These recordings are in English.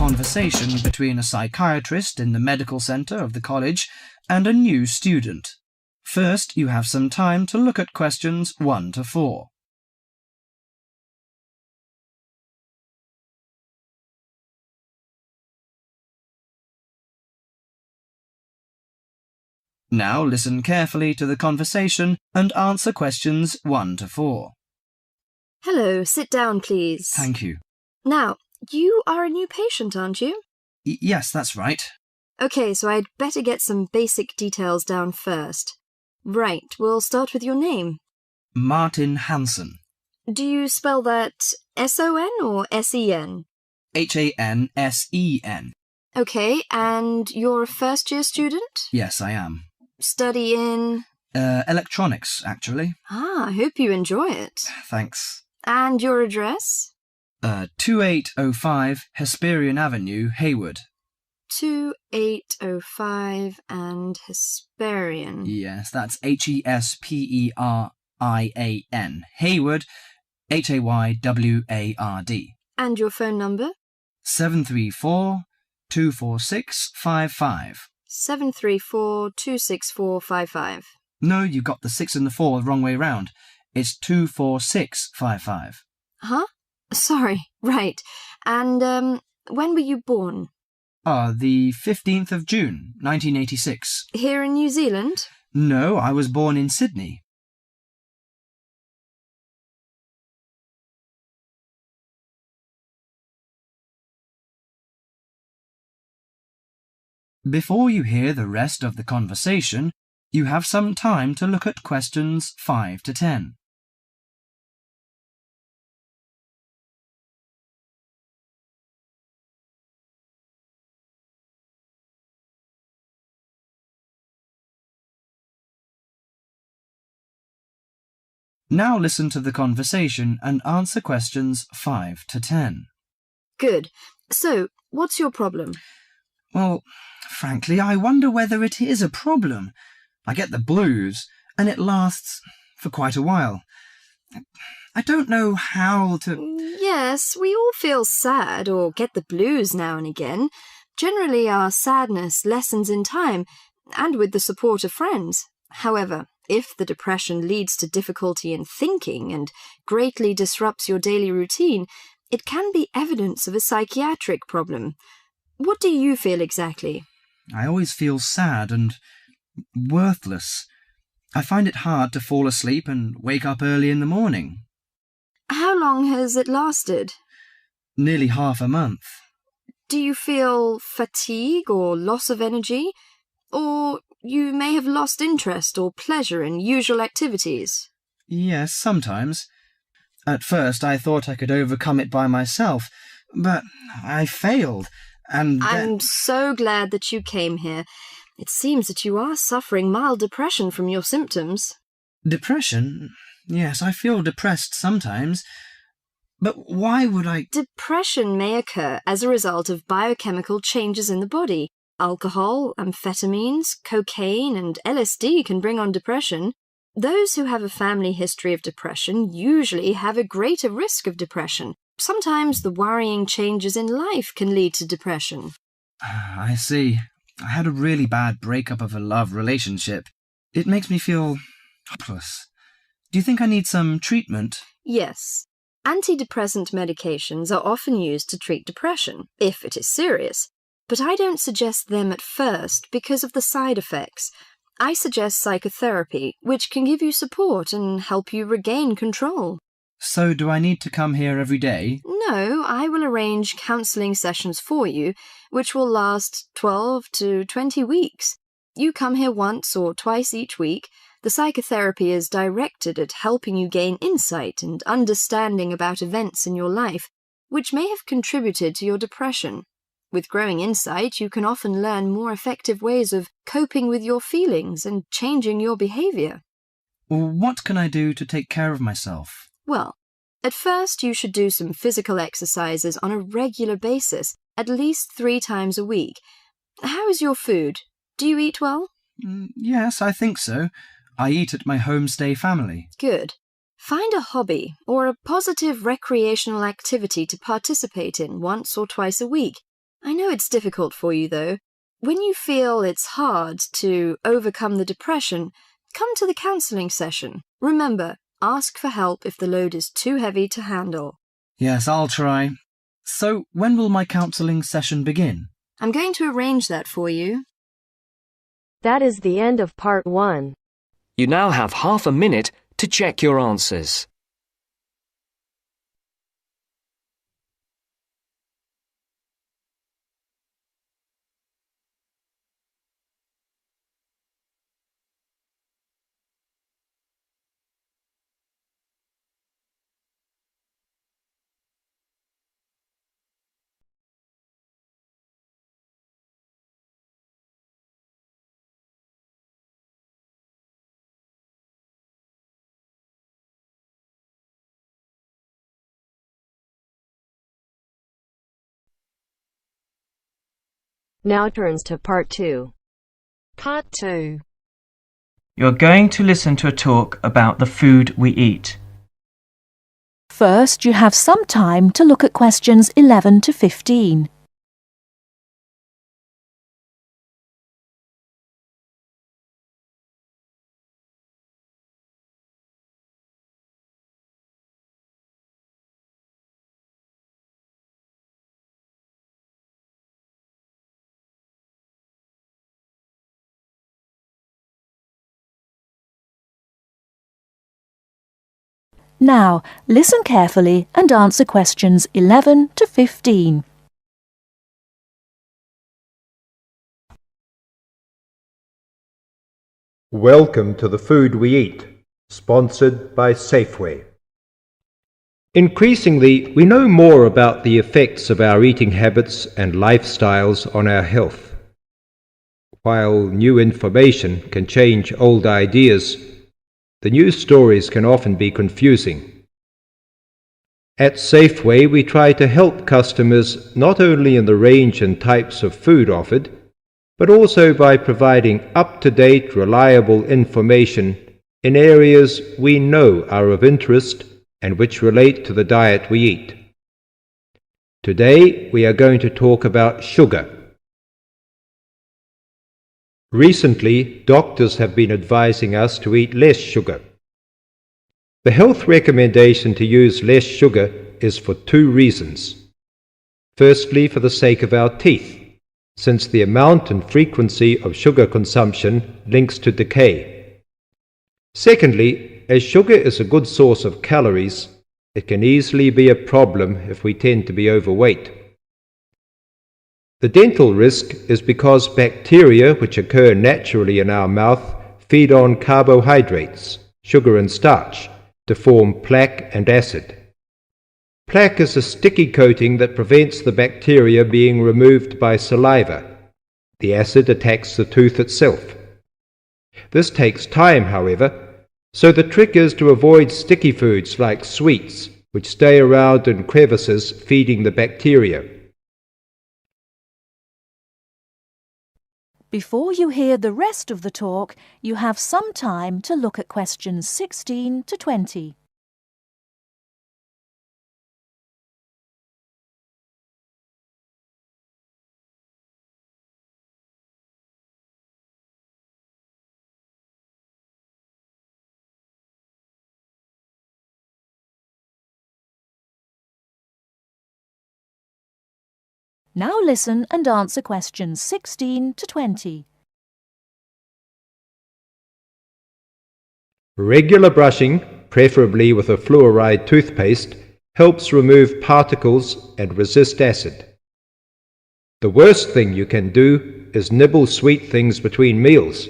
conversation between a psychiatrist in the medical centre of the college and a new student. First, you have some time to look at questions 1 to 4. Now listen carefully to the conversation and answer questions 1 to 4. Hello, sit down, please. Thank you. Now, you are a new patient, aren't you? Yes, that's right. OK, so I'd better get some basic details down first. Right, we'll start with your name. Martin Hansen. Do you spell that S-O-N or S-E-N? Hansen. OK, and you're a first-year student? Yes, I am. Study in? Electronics, actually. I hope you enjoy it. Thanks. And your address? 2805 Hesperian Avenue, Hayward. 2805 and Hesperian. Yes, that's Hesperian. Hayward, Hayward. And your phone number? 734-246-55. 734-264-55. No, you got the 6 and the 4 the wrong way round. It's 246-55. Huh? Sorry, right. And, when were you born? The 15th of June, 1986. Here in New Zealand? No, I was born in Sydney. Before you hear the rest of the conversation, you have some time to look at questions 5 to 10. Now listen to the conversation and answer questions 5 to 10. Good. So, what's your problem? Well, frankly, I wonder whether it is a problem. I get the blues, and it lasts for quite a while. I don't know how to... Yes, we all feel sad or get the blues now and again. Generally, our sadness lessens in time, and with the support of friends. However, if the depression leads to difficulty in thinking and greatly disrupts your daily routine, it can be evidence of a psychiatric problem. What do you feel exactly? I always feel sad and worthless. I find it hard to fall asleep and wake up early in the morning. How long has it lasted? Nearly half a month. Do you feel fatigue or loss of energy? Or you may have lost interest or pleasure in usual activities? Yes, sometimes. At first I thought I could overcome it by myself, but I failed. I'm so glad that you came here. It seems that you are suffering mild depression from your symptoms. Depression? Yes, I feel depressed sometimes. But why would I... Depression may occur as a result of biochemical changes in the body. Alcohol, amphetamines, cocaine, and LSD can bring on depression. Those who have a family history of depression usually have a greater risk of depression. Sometimes the worrying changes in life can lead to depression. I see. I had a really bad breakup of a love relationship. It makes me feel hopeless. Do you think I need some treatment? Yes. Antidepressant medications are often used to treat depression, if it is serious. But I don't suggest them at first because of the side effects. I suggest psychotherapy, which can give you support and help you regain control. So do I need to come here every day? No, I will arrange counselling sessions for you, which will last 12 to 20 weeks. You come here once or twice each week. The psychotherapy is directed at helping you gain insight and understanding about events in your life, which may have contributed to your depression. With growing insight, you can often learn more effective ways of coping with your feelings and changing your behaviour. What can I do to take care of myself? Well, at first you should do some physical exercises on a regular basis, at least 3 times a week. How is your food? Do you eat well? Yes, I think so. I eat at my homestay family. Good. Find a hobby or a positive recreational activity to participate in once or twice a week. I know it's difficult for you, though. When you feel it's hard to overcome the depression, come to the counselling session. Remember, ask for help if the load is too heavy to handle. Yes, I'll try. So, when will my counselling session begin? I'm going to arrange that for you. That is the end of part 1. You now have half a minute to check your answers. Now turns to part 2. Part 2. You're going to listen to a talk about the food we eat. First, you have some time to look at questions 11 to 15. Now, listen carefully and answer questions 11 to 15. Welcome to The Food We Eat, sponsored by Safeway. Increasingly, we know more about the effects of our eating habits and lifestyles on our health. While new information can change old ideas, the news stories can often be confusing. At Safeway, we try to help customers not only in the range and types of food offered, but also by providing up-to-date, reliable information in areas we know are of interest and which relate to the diet we eat. Today, we are going to talk about sugar. Recently, doctors have been advising us to eat less sugar. The health recommendation to use less sugar is for 2 reasons. Firstly, for the sake of our teeth, since the amount and frequency of sugar consumption links to decay. Secondly, as sugar is a good source of calories, it can easily be a problem if we tend to be overweight. The dental risk is because bacteria which occur naturally in our mouth feed on carbohydrates, sugar and starch, to form plaque and acid. Plaque is a sticky coating that prevents the bacteria being removed by saliva. The acid attacks the tooth itself. This takes time, however, so the trick is to avoid sticky foods like sweets, which stay around in crevices feeding the bacteria. Before you hear the rest of the talk, you have some time to look at questions 16 to 20. Now listen and answer questions 16 to 20. Regular brushing, preferably with a fluoride toothpaste, helps remove particles and resist acid. The worst thing you can do is nibble sweet things between meals.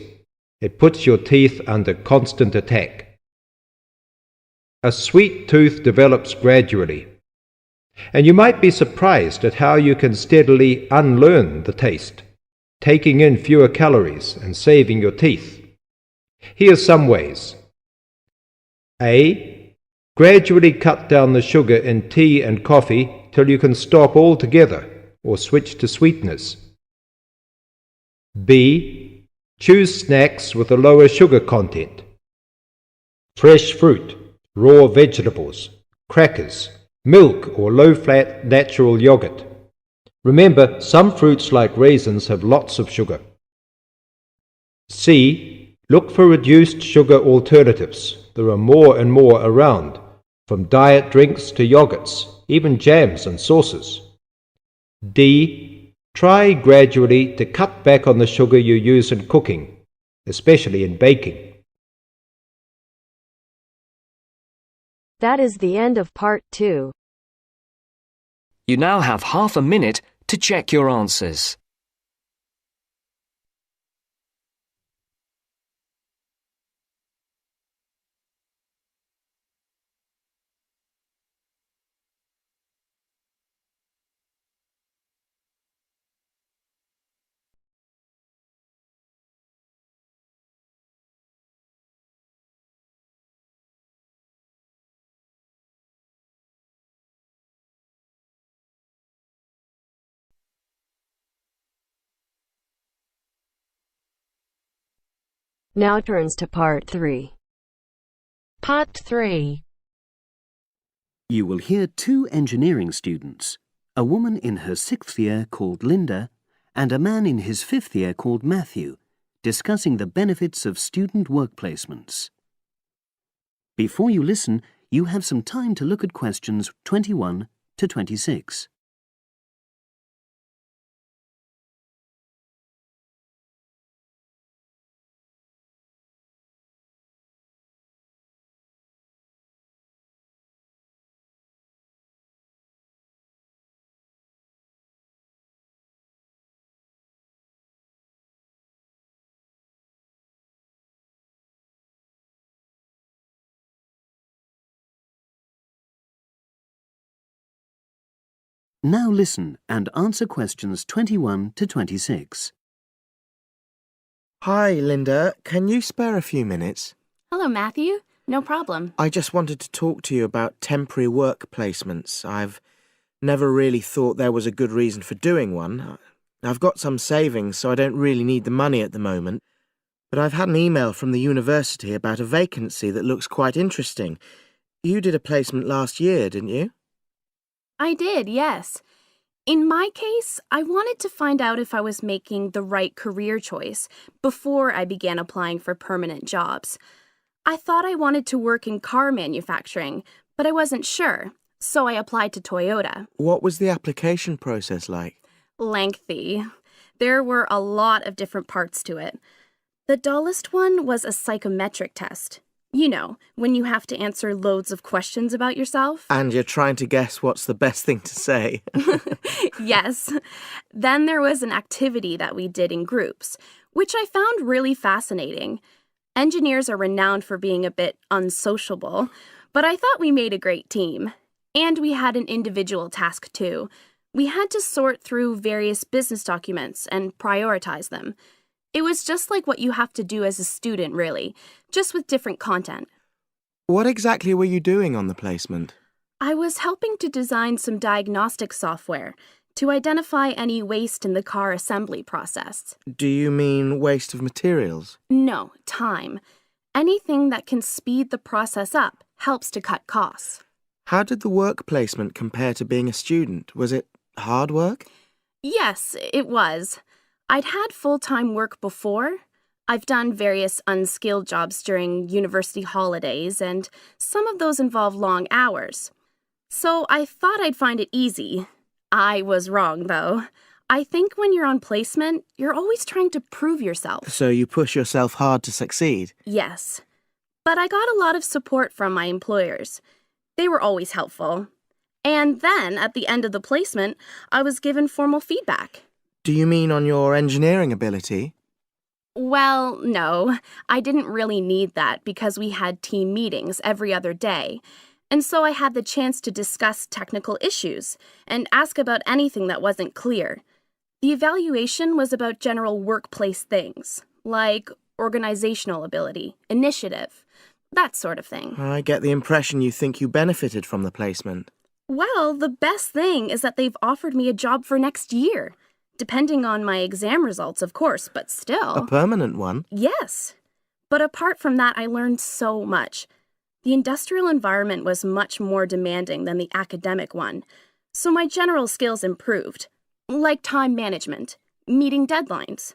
It puts your teeth under constant attack. A sweet tooth develops gradually, and you might be surprised at how you can steadily unlearn the taste, taking in fewer calories and saving your teeth. Here are some ways. A. Gradually cut down the sugar in tea and coffee till you can stop altogether or switch to sweeteners. B. Choose snacks with a lower sugar content. Fresh fruit, raw vegetables, crackers, milk or low-fat natural yogurt. Remember, some fruits like raisins have lots of sugar. C. Look for reduced sugar alternatives. There are more and more around, from diet drinks to yogurts, even jams and sauces. D. Try gradually to cut back on the sugar you use in cooking, especially in baking. That is the end of part 2. You now have half a minute to check your answers. Now turns to part 3. Part 3. You will hear 2 engineering students, a woman in her 6th year called Linda and a man in his 5th year called Matthew, discussing the benefits of student work placements. Before you listen, you have some time to look at questions 21 to 26. Now listen and answer questions 21 to 26. Hi, Linda. Can you spare a few minutes? Hello, Matthew. No problem. I just wanted to talk to you about temporary work placements. I've never really thought there was a good reason for doing one. I've got some savings, so I don't really need the money at the moment. But I've had an email from the university about a vacancy that looks quite interesting. You did a placement last year, didn't you? I did, yes. In my case, I wanted to find out if I was making the right career choice before I began applying for permanent jobs. I thought I wanted to work in car manufacturing, but I wasn't sure, so I applied to Toyota. What was the application process like? Lengthy. There were a lot of different parts to it. The dullest one was a psychometric test. You know, when you have to answer loads of questions about yourself. And you're trying to guess what's the best thing to say. Yes. Then there was an activity that we did in groups, which I found really fascinating. Engineers are renowned for being a bit unsociable, but I thought we made a great team. And we had an individual task too. We had to sort through various business documents and prioritize them. It was just like what you have to do as a student, really, just with different content. What exactly were you doing on the placement? I was helping to design some diagnostic software to identify any waste in the car assembly process. Do you mean waste of materials? No, time. Anything that can speed the process up helps to cut costs. How did the work placement compare to being a student? Was it hard work? Yes, it was. I'd had full-time work before. I've done various unskilled jobs during university holidays, and some of those involve long hours. So I thought I'd find it easy. I was wrong, though. I think when you're on placement, you're always trying to prove yourself. So you push yourself hard to succeed? Yes. But I got a lot of support from my employers. They were always helpful. And then, at the end of the placement, I was given formal feedback. Do you mean on your engineering ability? Well, no. I didn't really need that because we had team meetings every other day. And so I had the chance to discuss technical issues and ask about anything that wasn't clear. The evaluation was about general workplace things, like organizational ability, initiative, that sort of thing. I get the impression you think you benefited from the placement. Well, the best thing is that they've offered me a job for next year. Depending on my exam results, of course, but still. A permanent one? Yes. But apart from that, I learned so much. The industrial environment was much more demanding than the academic one, so my general skills improved. like time management, meeting deadlines.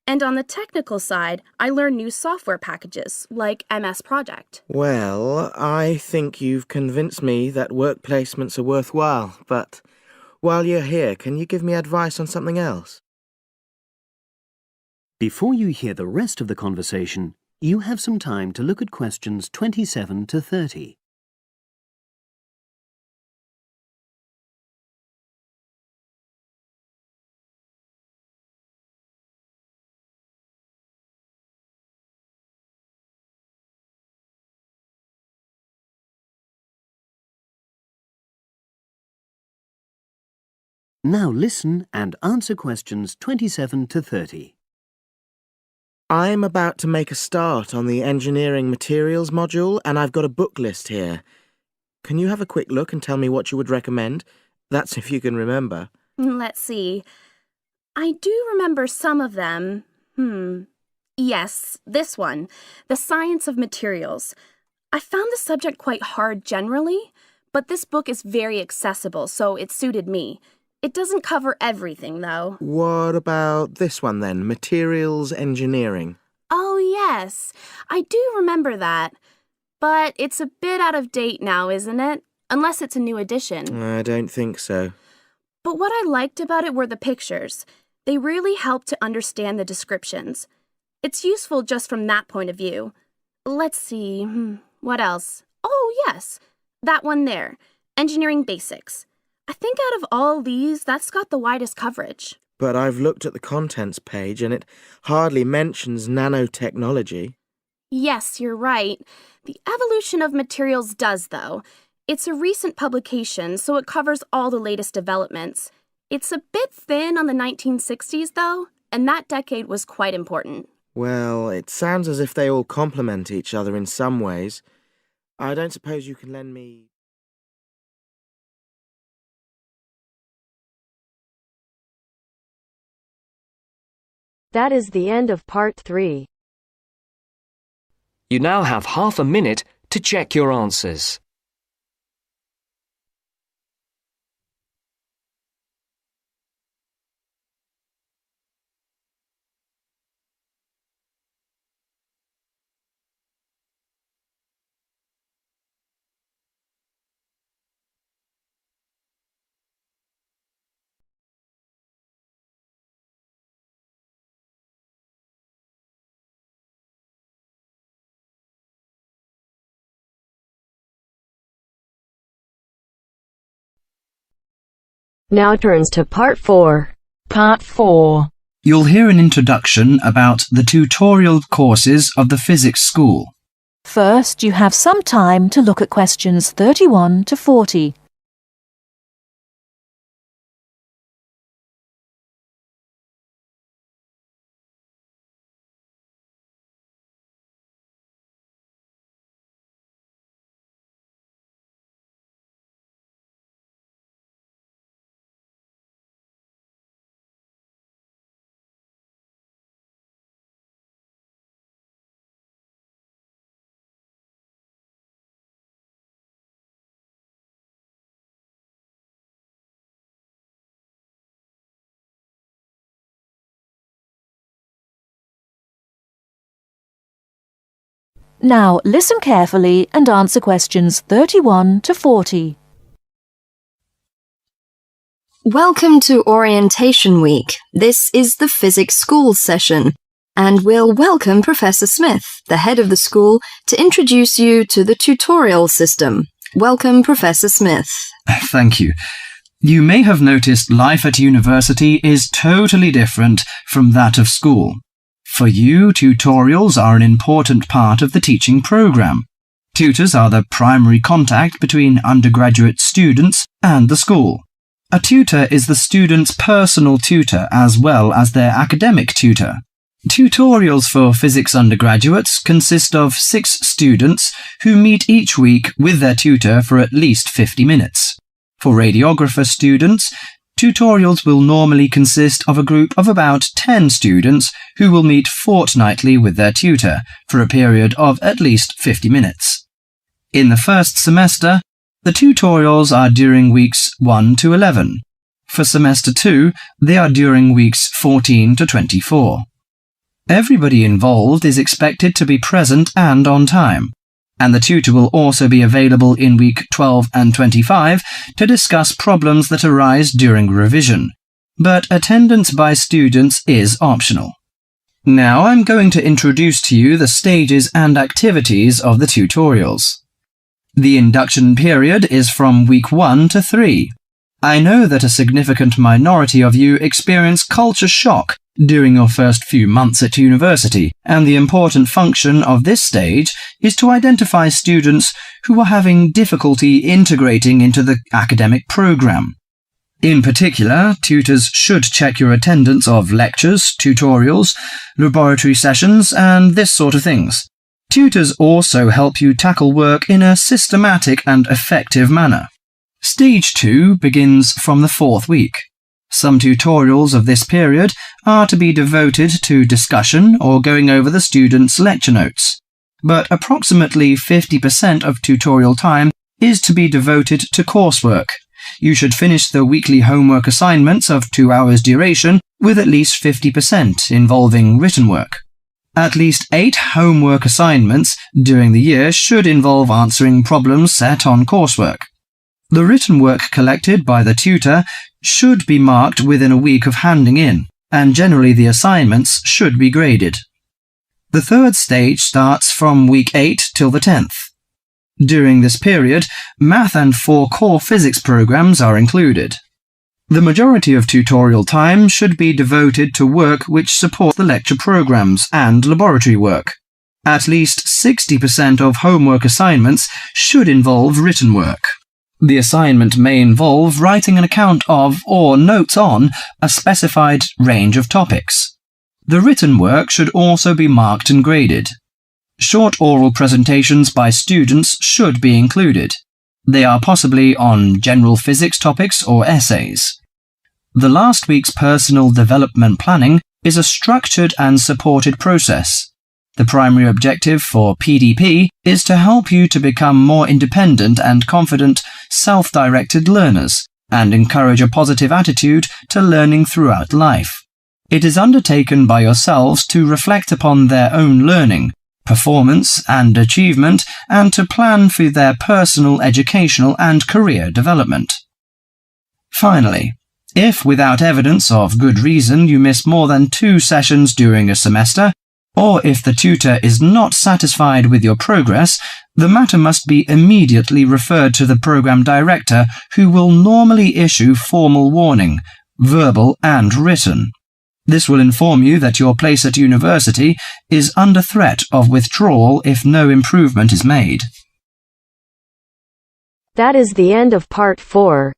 And on the technical side, I learn new software packages, like MS Project. Well, I think you've convinced me that work placements are worthwhile, but while you're here, can you give me advice on something else? Before you hear the rest of the conversation, you have some time to look at questions 27 to 30. Now listen and answer questions 27 to 30. I'm about to make a start on the engineering materials module, and I've got a book list here. Can you have a quick look and tell me what you would recommend? That's if you can remember. Let's see. I do remember some of them. Yes, this one, The Science of Materials. I found the subject quite hard generally, but this book is very accessible, so it suited me. It doesn't cover everything, though. What about this one then, Materials Engineering? Oh, yes. I do remember that. But it's a bit out of date now, isn't it? Unless it's a new edition. I don't think so. But what I liked about it were the pictures. They really helped to understand the descriptions. It's useful just from that point of view. Let's see, what else? Oh, yes, that one there, Engineering Basics. I think out of all these, that's got the widest coverage. But I've looked at the contents page and it hardly mentions nanotechnology. Yes, you're right. The Evolution of Materials does, though. It's a recent publication, so it covers all the latest developments. It's a bit thin on the 1960s, though, and that decade was quite important. Well, it sounds as if they all complement each other in some ways. I don't suppose you can lend me... That is the end of part 3. You now have half a minute to check your answers. Now turns to part 4. Part 4. You'll hear an introduction about the tutorial courses of the physics school. First, you have some time to look at questions 31 to 40. Now listen carefully and answer questions 31 to 40. Welcome to Orientation Week. This is the physics school session, and we'll welcome Professor Smith, the head of the school, to introduce you to the tutorial system. Welcome, Professor Smith. Thank you. You may have noticed life at university is totally different from that of school. For you, tutorials are an important part of the teaching program. Tutors are the primary contact between undergraduate students and the school. A tutor is the student's personal tutor as well as their academic tutor. Tutorials for physics undergraduates consist of 6 students who meet each week with their tutor for at least 50 minutes. For radiographer students, tutorials will normally consist of a group of about 10 students who will meet fortnightly with their tutor for a period of at least 50 minutes. In the first semester, the tutorials are during weeks 1 to 11. For Semester 2, they are during weeks 14 to 24. Everybody involved is expected to be present and on time, and the tutor will also be available in week 12 and 25 to discuss problems that arise during revision, but attendance by students is optional. Now I'm going to introduce to you the stages and activities of the tutorials. The induction period is from week 1 to 3. I know that a significant minority of you experience culture shock during your first few months at university, and the important function of this stage is to identify students who are having difficulty integrating into the academic program. In particular, tutors should check your attendance of lectures, tutorials, laboratory sessions, and this sort of things. Tutors also help you tackle work in a systematic and effective manner. Stage 2 begins from the 4th week. Some tutorials of this period are to be devoted to discussion or going over the students' lecture notes, but approximately 50% of tutorial time is to be devoted to coursework. You should finish the weekly homework assignments of 2 hours duration with at least 50% involving written work. At least 8 homework assignments during the year should involve answering problems set on coursework. The written work collected by the tutor should be marked within a week of handing in, and generally the assignments should be graded. The 3rd stage starts from week 8 till the 10th. During this period, math and 4 core physics programs are included. The majority of tutorial time should be devoted to work which supports the lecture programs and laboratory work. At least 60% of homework assignments should involve written work. The assignment may involve writing an account of or notes on a specified range of topics. The written work should also be marked and graded. Short oral presentations by students should be included. They are possibly on general physics topics or essays. The last week's personal development planning is a structured and supported process. The primary objective for PDP is to help you to become more independent and confident, self-directed learners, and encourage a positive attitude to learning throughout life. It is undertaken by yourselves to reflect upon their own learning, performance and achievement, and to plan for their personal, educational and career development. Finally, if without evidence of good reason you miss more than 2 sessions during a semester, or if the tutor is not satisfied with your progress, the matter must be immediately referred to the program director, who will normally issue formal warning, verbal and written. This will inform you that your place at university is under threat of withdrawal if no improvement is made. That is the end of part 4.